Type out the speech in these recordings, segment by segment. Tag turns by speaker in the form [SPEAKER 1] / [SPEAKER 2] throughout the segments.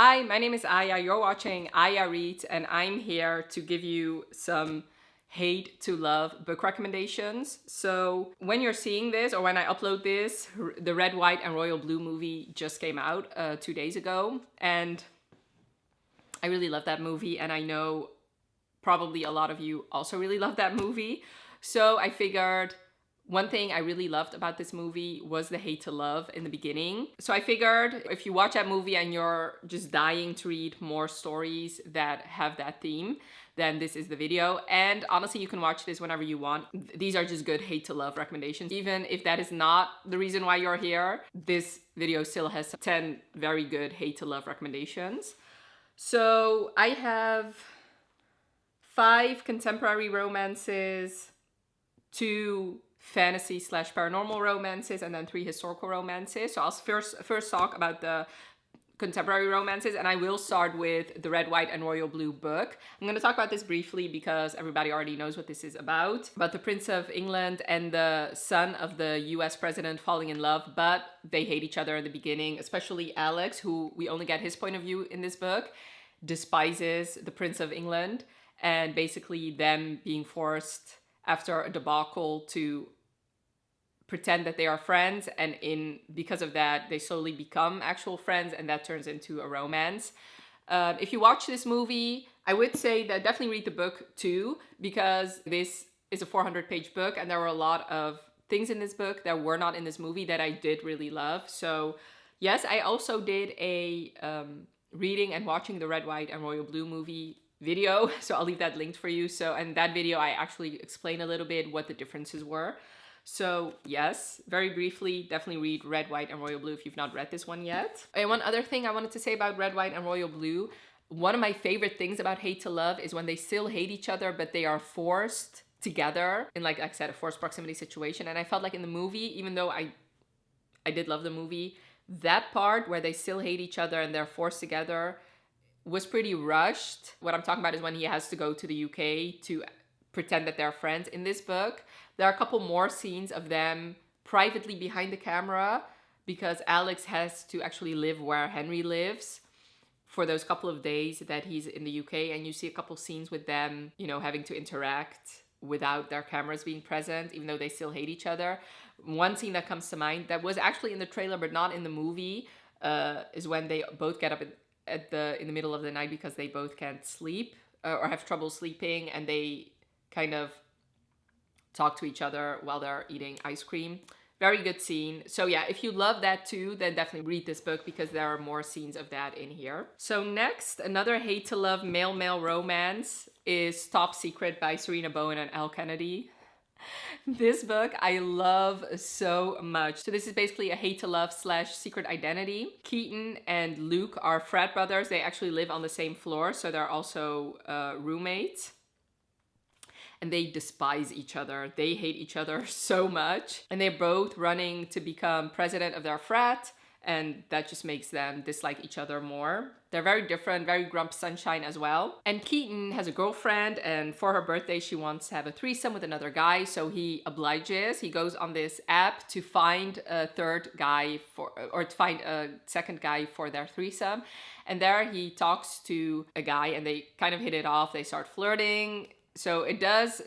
[SPEAKER 1] Hi, my name is Aya. You're watching Aya Reads, and I'm here to give you some hate to love book recommendations. So when you're seeing this, or when I upload this, the Red, White, and Royal Blue movie just came out 2 days ago, and I really love that movie, and I know probably a lot of you also really love that movie. So I figured one thing I really loved about this movie was the hate to love in the beginning. So I figured if you watch that movie and you're just dying to read more stories that have that theme, then this is the video. And honestly, you can watch this whenever you want. These are just good hate to love recommendations. Even if that is not the reason why you're here, this video still has 10 very good hate to love recommendations. So I have 5 contemporary romances, 2 fantasy / paranormal romances, and then 3 historical romances. So I'll first talk about the contemporary romances, and I will start with the Red, White, and Royal Blue book. I'm going to talk about this briefly because everybody already knows what this is about the Prince of England and the son of the US president falling in love, but they hate each other in the beginning, especially Alex, who we only get his point of view in this book, despises the Prince of England, and basically them being forced after a debacle to pretend that they are friends, and because of that they slowly become actual friends, and that turns into a romance. If you watch this movie, I would say that definitely read the book too, because this is a 400-page book and there were a lot of things in this book that were not in this movie that I did really love. So yes, I also did a reading and watching the Red, White, and Royal Blue movie video, so I'll leave that linked for you. So in that video I actually explain a little bit what the differences were. So yes, very briefly, definitely read Red, White, and Royal Blue if you've not read this one yet. And one other thing I wanted to say about Red, White, and Royal Blue, one of my favorite things about hate to love is when they still hate each other but they are forced together in, like I said, a forced proximity situation. And I felt like in the movie, even though I did love the movie, that part where they still hate each other and they're forced together was pretty rushed. What I'm talking about is when he has to go to the UK to pretend that they're friends. In this book, there are a couple more scenes of them privately behind the camera because Alex has to actually live where Henry lives for those couple of days that he's in the UK, and you see a couple scenes with them, having to interact without their cameras being present, even though they still hate each other. One scene that comes to mind that was actually in the trailer but not in the movie is when they both get up in the middle of the night because they both can't sleep or have trouble sleeping, and they kind of talk to each other while they're eating ice cream. Very good scene. So yeah, if you love that too, then definitely read this book because there are more scenes of that in here. So next, another hate to love male romance is Top Secret by Serena Bowen and Al Kennedy. This book I love so much. So this is basically a hate to love / secret identity. Keaton and Luke are frat brothers. They actually live on the same floor, so they're also roommates. And they despise each other. They hate each other so much. And they're both running to become president of their frat, and that just makes them dislike each other more. They're very different, very Grump Sunshine as well. And Keaton has a girlfriend, and for her birthday she wants to have a threesome with another guy, so he obliges. He goes on this app to find a third guy to find a second guy for their threesome. And there he talks to a guy and they kind of hit it off. They start flirting. So it does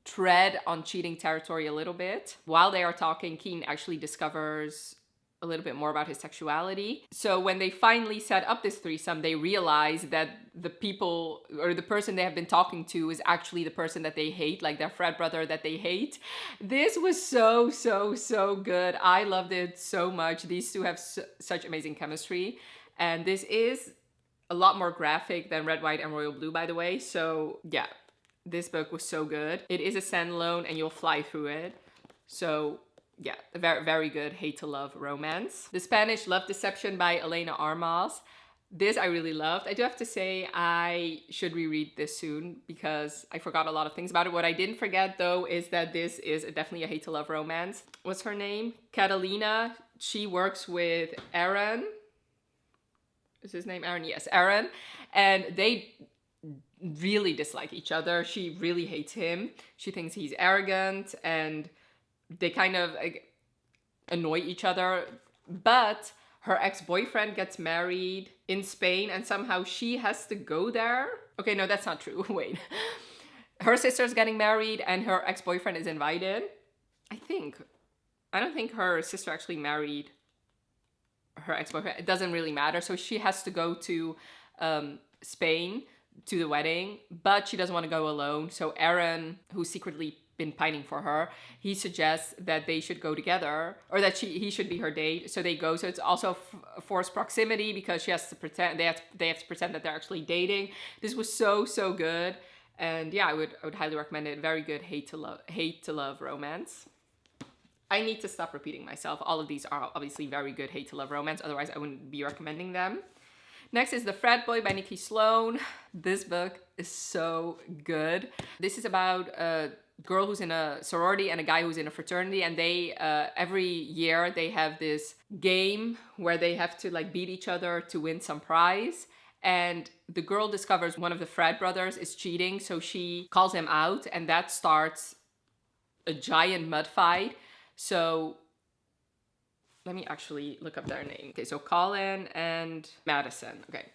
[SPEAKER 1] tread on cheating territory a little bit. While they are talking, Keaton actually discovers a little bit more about his sexuality. So when they finally set up this threesome, they realize that the people or the person they have been talking to is actually the person that they hate, like their frat brother that they hate. This was so good. I loved it so much. These two have such amazing chemistry. And this is a lot more graphic than Red, White, and Royal Blue, by the way. So yeah, this book was so good. It is a standalone and you'll fly through it. So yeah, a very, very good hate to love romance. The Spanish Love Deception by Elena Armas. This I really loved. I do have to say I should reread this soon because I forgot a lot of things about it. What I didn't forget though is that this is definitely a hate to love romance. What's her name? Catalina. She works with Aaron. Is his name Aaron? Yes, Aaron. And they really dislike each other. She really hates him. She thinks he's arrogant, and they kind of annoy each other. But her ex-boyfriend gets married in Spain and somehow she has to go there. Okay, no, that's not true. Wait. Her sister's getting married and her ex-boyfriend is invited. I think. I don't think her sister actually married her ex-boyfriend. It doesn't really matter. So she has to go to Spain to the wedding, but she doesn't want to go alone. So Aaron, who's secretly been pining for her, he suggests that they should go together, or that he should be her date. So they go. So it's also forced proximity because she has to pretend they have to pretend that they're actually dating. This was so good, and yeah, I would highly recommend it. Very good hate to love romance. I need to stop repeating myself. All of these are obviously very good hate to love romance. Otherwise, I wouldn't be recommending them. Next is The Frat Boy by Nikki Sloan. This book is so good. This is about a girl who's in a sorority and a guy who's in a fraternity, and they every year they have this game where they have to like beat each other to win some prize. And the girl discovers one of the frat brothers is cheating, so she calls him out, and that starts a giant mud fight. So let me actually look up their name. Okay, so Colin and Madison. Okay,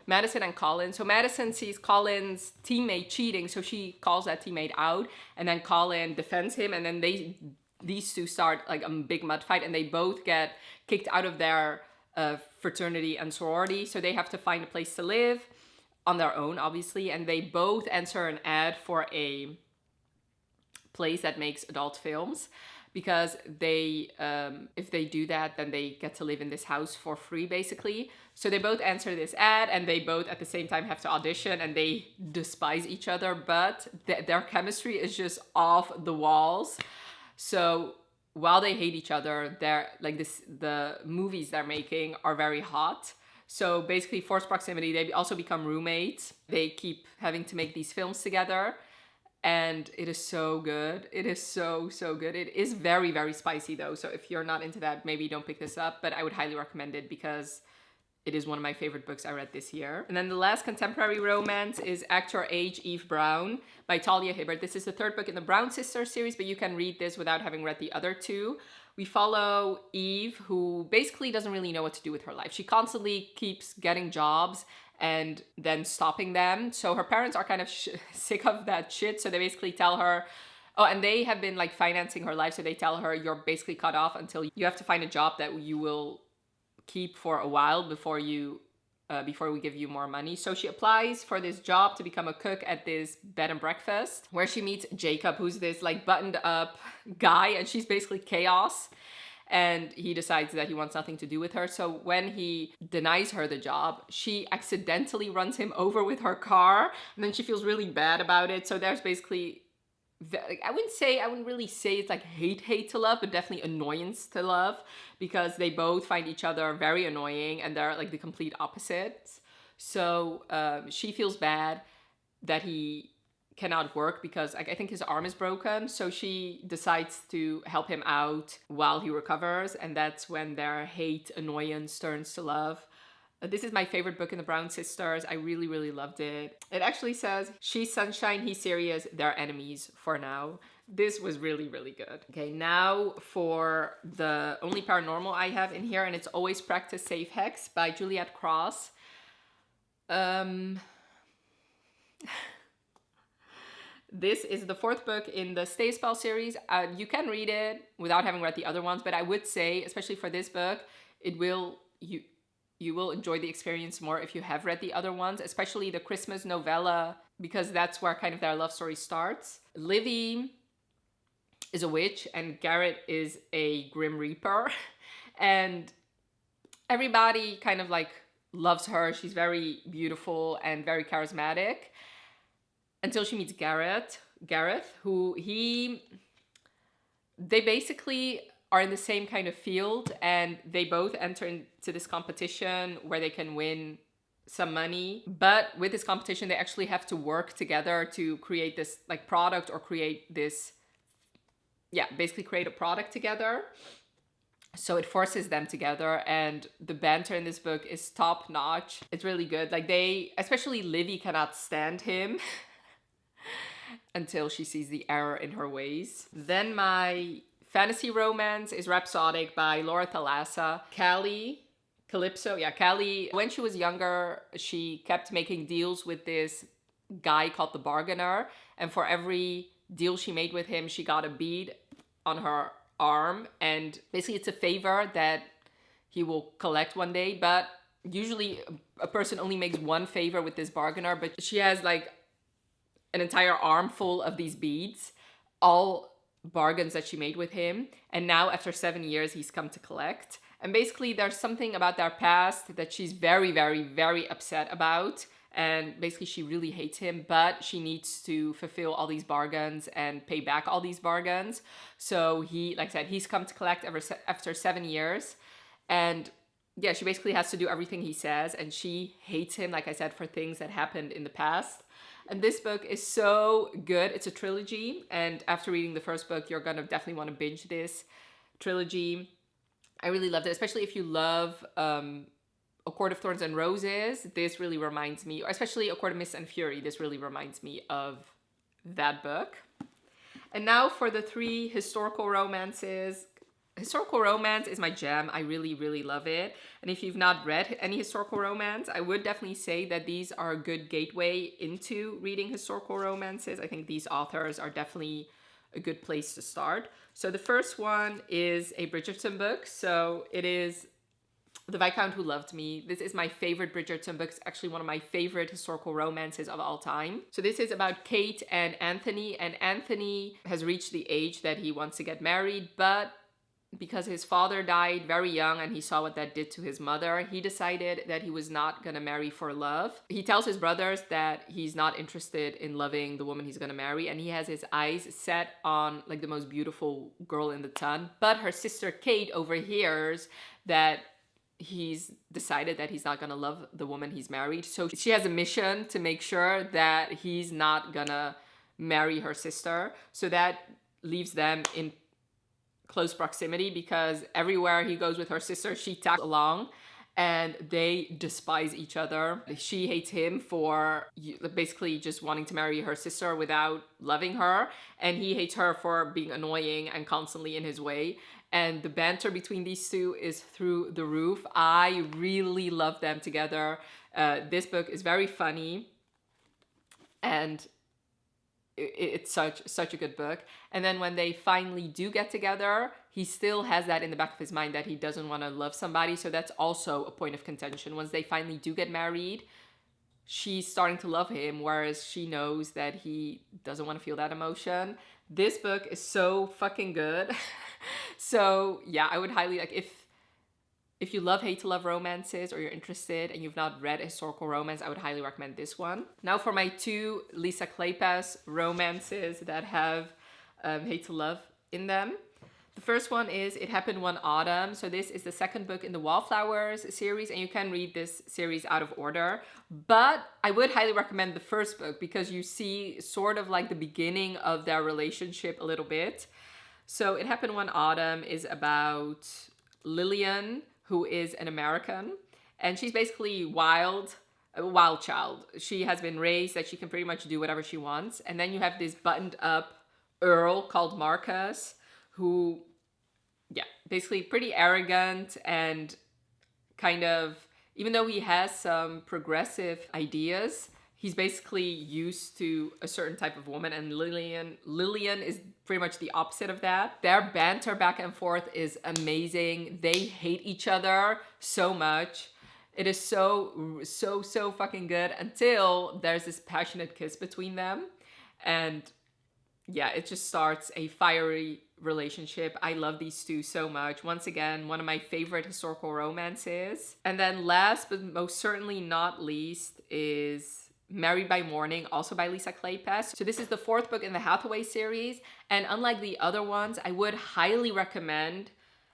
[SPEAKER 1] Madison and Colin. So Madison sees Colin's teammate cheating, so she calls that teammate out, and then Colin defends him, and then these two start like a big mud fight, and they both get kicked out of their fraternity and sorority, so they have to find a place to live on their own, obviously, and they both answer an ad for a place that makes adult films. Because they, if they do that, then they get to live in this house for free, basically. So they both answer this ad, and they both at the same time have to audition, and they despise each other, but their chemistry is just off the walls. So while they hate each other, the movies they're making are very hot. So basically, forced proximity, they also become roommates. They keep having to make these films together. And it is so good. It is so good. It is very spicy though. So if you're not into that, maybe don't pick this up. But I would highly recommend it because it is one of my favorite books I read this year. And then the last contemporary romance is Act Your Age, Eve Brown by Talia Hibbert. This is the third book in the Brown Sisters series, but you can read this without having read the other two. We follow Eve, who basically doesn't really know what to do with her life. She constantly keeps getting jobs and then stopping them. So her parents are kind of sick of that shit. So they basically tell her, oh, and they have been like financing her life. So they tell her, you're basically cut off until you have to find a job that you will keep for a while before we give you more money. So she applies for this job to become a cook at this bed and breakfast where she meets Jacob, who's this like buttoned up guy, and she's basically chaos. And he decides that he wants nothing to do with her. So when he denies her the job, she accidentally runs him over with her car, and then she feels really bad about it. So there's basically, I wouldn't really say it's like hate to love, but definitely annoyance to love, because they both find each other very annoying and they're like the complete opposites. So she feels bad that he cannot work because I think his arm is broken. So she decides to help him out while he recovers. And that's when their hate, annoyance turns to love. This is my favorite book in the Brown Sisters. I really loved it. It actually says, she's sunshine, he's serious, they're enemies for now. This was really good. Okay, now for the only paranormal I have in here, and it's Always Practice Safe Hex by Juliet Cross. This is the fourth book in the Stay Spell series. You can read it without having read the other ones, but I would say, especially for this book, you will enjoy the experience more if you have read the other ones, especially the Christmas novella, because that's where kind of their love story starts. Livy is a witch and Garrett is a Grim Reaper. And everybody kind of like loves her. She's very beautiful and very charismatic. Until she meets Gareth, who they basically are in the same kind of field, and they both enter into this competition where they can win some money. But with this competition, they actually have to work together to create this like product, or basically create a product together. So it forces them together, and the banter in this book is top notch. It's really good. Like especially Livy cannot stand him. Until she sees the error in her ways. Then my fantasy romance is Rhapsodic by Laura Thalassa. Callie Calypso, yeah, Callie, when she was younger, she kept making deals with this guy called the Bargainer, and for every deal she made with him, she got a bead on her arm, and basically it's a favor that he will collect one day. But usually a person only makes one favor with this Bargainer, but she has like an entire arm full of these beads, all bargains that she made with him. And now after 7 years, he's come to collect. And basically there's something about their past that she's very, very, very upset about. And basically she really hates him, but she needs to fulfill all these bargains and pay back all these bargains. So he, like I said, he's come to collect after 7 years. And yeah, she basically has to do everything he says. And she hates him, like I said, for things that happened in the past. And this book is so good. It's a trilogy. And after reading the first book, you're going to definitely want to binge this trilogy. I really loved it, especially if you love A Court of Thorns and Roses. This really reminds me, or especially A Court of Mist and Fury, this really reminds me of that book. And now for the 3 historical romances. Historical romance is my jam. I really, really love it. And if you've not read any historical romance, I would definitely say that these are a good gateway into reading historical romances. I think these authors are definitely a good place to start. So the first one is a Bridgerton book. So it is The Viscount Who Loved Me. This is my favorite Bridgerton book. It's actually one of my favorite historical romances of all time. So this is about Kate and Anthony has reached the age that he wants to get married, but because his father died very young and he saw what that did to his mother, he decided that he was not gonna marry for love. He tells his brothers that he's not interested in loving the woman he's gonna marry, and he has his eyes set on like the most beautiful girl in the ton. But her sister Kate overhears that he's decided that he's not gonna love the woman he's married. So she has a mission to make sure that he's not gonna marry her sister. So that leaves them in close proximity, because everywhere he goes with her sister, she tags along, and they despise each other. She hates him for basically just wanting to marry her sister without loving her, and he hates her for being annoying and constantly in his way. And the banter between these two is through the roof. I really love them together. This book is very funny, and it's such a good book. And then when they finally do get together, he still has that in the back of his mind that he doesn't want to love somebody. So that's also a point of contention. Once they finally do get married, she's starting to love him, whereas she knows that he doesn't want to feel that emotion. This book is so fucking good. So yeah, I would highly, like, if you love hate to love romances, or you're interested and you've not read a historical romance, I would highly recommend this one. Now for my 2 Lisa Kleypas romances that have hate to love in them. The first one is It Happened One Autumn. So this is the second book in the Wallflowers series, and you can read this series out of order. But I would highly recommend the first book, because you see sort of like the beginning of their relationship a little bit. So It Happened One Autumn is about Lillian, who is an American, and she's basically a wild child. She has been raised that she can pretty much do whatever she wants. And then you have this buttoned up Earl called Marcus, who, yeah, basically pretty arrogant and kind of, even though he has some progressive ideas, he's basically used to a certain type of woman, and Lillian is pretty much the opposite of that. Their banter back and forth is amazing. They hate each other so much. It is so fucking good until there's this passionate kiss between them. And yeah, it just starts a fiery relationship. I love these two so much. Once again, one of my favorite historical romances. And then last but most certainly not least is Married by Morning, also by Lisa Kleypas. So this is the 4th book in the Hathaway series, and unlike the other ones, I would highly recommend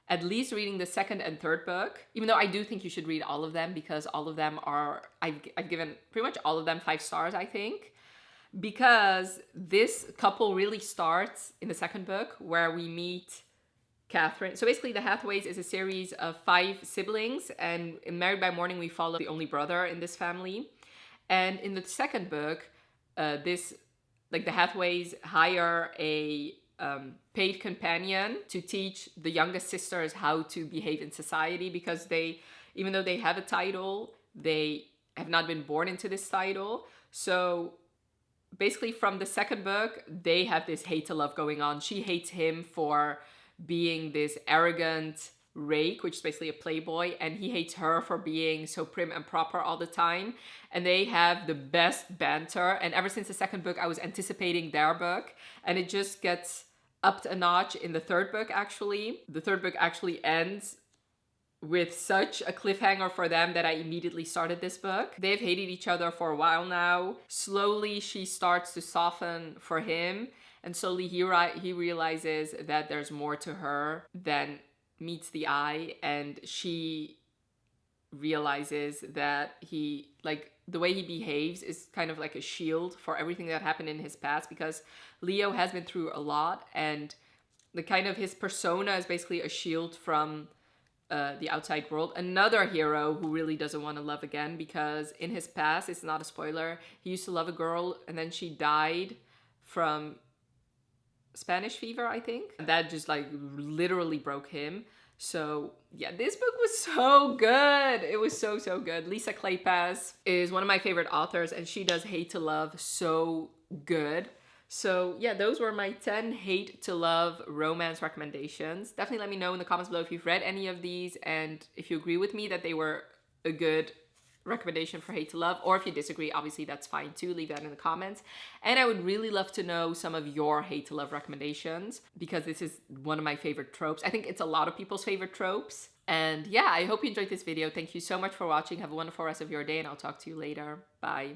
[SPEAKER 1] at least reading the 2nd and 3rd book, even though I do think you should read all of them, because all of them are, I've given pretty much all of them 5 stars, I think, because this couple really starts in the 2nd book, where we meet Catherine. So basically the Hathaways is a series of 5 siblings, and in Married by Morning we follow the only brother in this family. And in the 2nd book, the Hathaways hire a paid companion to teach the youngest sisters how to behave in society, because they, even though they have a title, they have not been born into this title. So basically from the second book, they have this hate to love going on. She hates him for being this arrogant rake, which is basically a playboy, and he hates her for being so prim and proper all the time. And they have the best banter. And ever since the second book, I was anticipating their book, and it just gets upped a notch in the third book, actually. The third book actually ends with such a cliffhanger for them that I immediately started this book. They've hated each other for a while now. Slowly, she starts to soften for him, and slowly he realizes that there's more to her than meets the eye, and she realizes that he, like, the way he behaves is kind of like a shield for everything that happened in his past, because Leo has been through a lot, and the kind of his persona is basically a shield from the outside world. Another hero who really doesn't want to love again, because in his past, it's not a spoiler, he used to love a girl and then she died from Spanish fever, I think. And that just like literally broke him. So yeah, this book was so good. It was so, so good. Lisa Kleypas is one of my favorite authors, and she does hate to love so good. So yeah, those were my 10 hate to love romance recommendations. Definitely let me know in the comments below if you've read any of these and if you agree with me that they were a good recommendation for hate to love, or if you disagree, obviously that's fine too. Leave that in the comments. And I would really love to know some of your hate to love recommendations, because this is one of my favorite tropes. I think it's a lot of people's favorite tropes. And yeah, I hope you enjoyed this video. Thank you so much for watching. Have a wonderful rest of your day, and I'll talk to you later. Bye.